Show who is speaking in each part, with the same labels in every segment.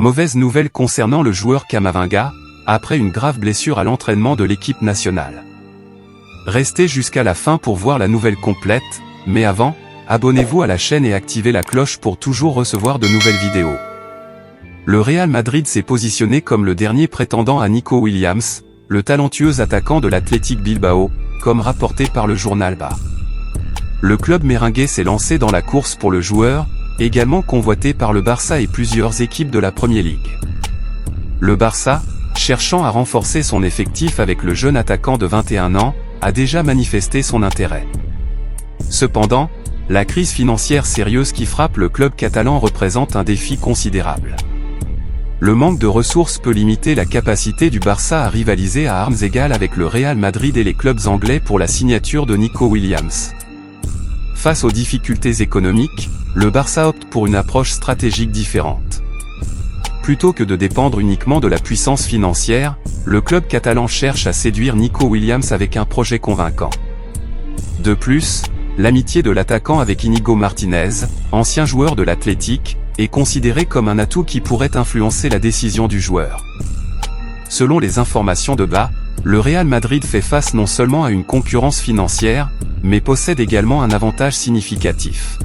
Speaker 1: Mauvaise nouvelle concernant le joueur Camavinga, après une grave blessure à l'entraînement de l'équipe nationale. Restez jusqu'à la fin pour voir la nouvelle complète, mais avant, abonnez-vous à la chaîne et activez la cloche pour toujours recevoir de nouvelles vidéos. Le Real Madrid s'est positionné comme le dernier prétendant à Nico Williams, le talentueux attaquant de l'Athletic Bilbao, comme rapporté par le journal BA. Le club merengue s'est lancé dans la course pour le joueur, également convoité par le Barça et plusieurs équipes de la Premier League. Le Barça, cherchant à renforcer son effectif avec le jeune attaquant de 21 ans, a déjà manifesté son intérêt. Cependant, la crise financière sérieuse qui frappe le club catalan représente un défi considérable. Le manque de ressources peut limiter la capacité du Barça à rivaliser à armes égales avec le Real Madrid et les clubs anglais pour la signature de Nico Williams. Face aux difficultés économiques, le Barça opte pour une approche stratégique différente. Plutôt que de dépendre uniquement de la puissance financière, le club catalan cherche à séduire Nico Williams avec un projet convaincant. De plus, l'amitié de l'attaquant avec Íñigo Martínez, ancien joueur de l'Athletic, est considérée comme un atout qui pourrait influencer la décision du joueur. Selon les informations de BA, le Real Madrid fait face non seulement à une concurrence financière, mais possède également un avantage significatif.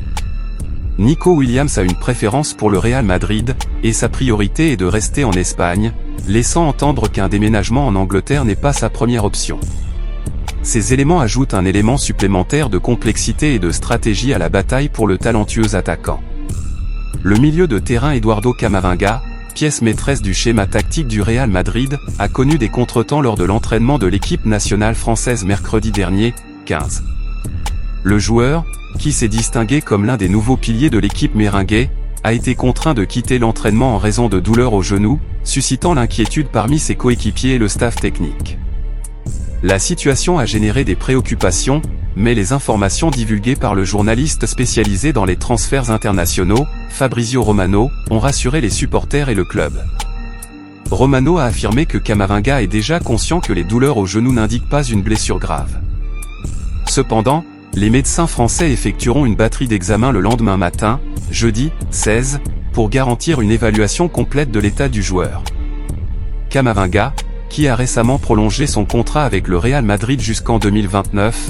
Speaker 1: Nico Williams a une préférence pour le Real Madrid, et sa priorité est de rester en Espagne, laissant entendre qu'un déménagement en Angleterre n'est pas sa première option. Ces éléments ajoutent un élément supplémentaire de complexité et de stratégie à la bataille pour le talentueux attaquant. Le milieu de terrain Eduardo Camavinga, pièce maîtresse du schéma tactique du Real Madrid, a connu des contretemps lors de l'entraînement de l'équipe nationale française mercredi dernier, 15. Le joueur, qui s'est distingué comme l'un des nouveaux piliers de l'équipe merengue, a été contraint de quitter l'entraînement en raison de douleurs au genou, suscitant l'inquiétude parmi ses coéquipiers et le staff technique. La situation a généré des préoccupations, mais les informations divulguées par le journaliste spécialisé dans les transferts internationaux, Fabrizio Romano, ont rassuré les supporters et le club. Romano a affirmé que Camavinga est déjà conscient que les douleurs au genou n'indiquent pas une blessure grave. Cependant, les médecins français effectueront une batterie d'examens le lendemain matin, jeudi 16, pour garantir une évaluation complète de l'état du joueur. Camavinga, qui a récemment prolongé son contrat avec le Real Madrid jusqu'en 2029,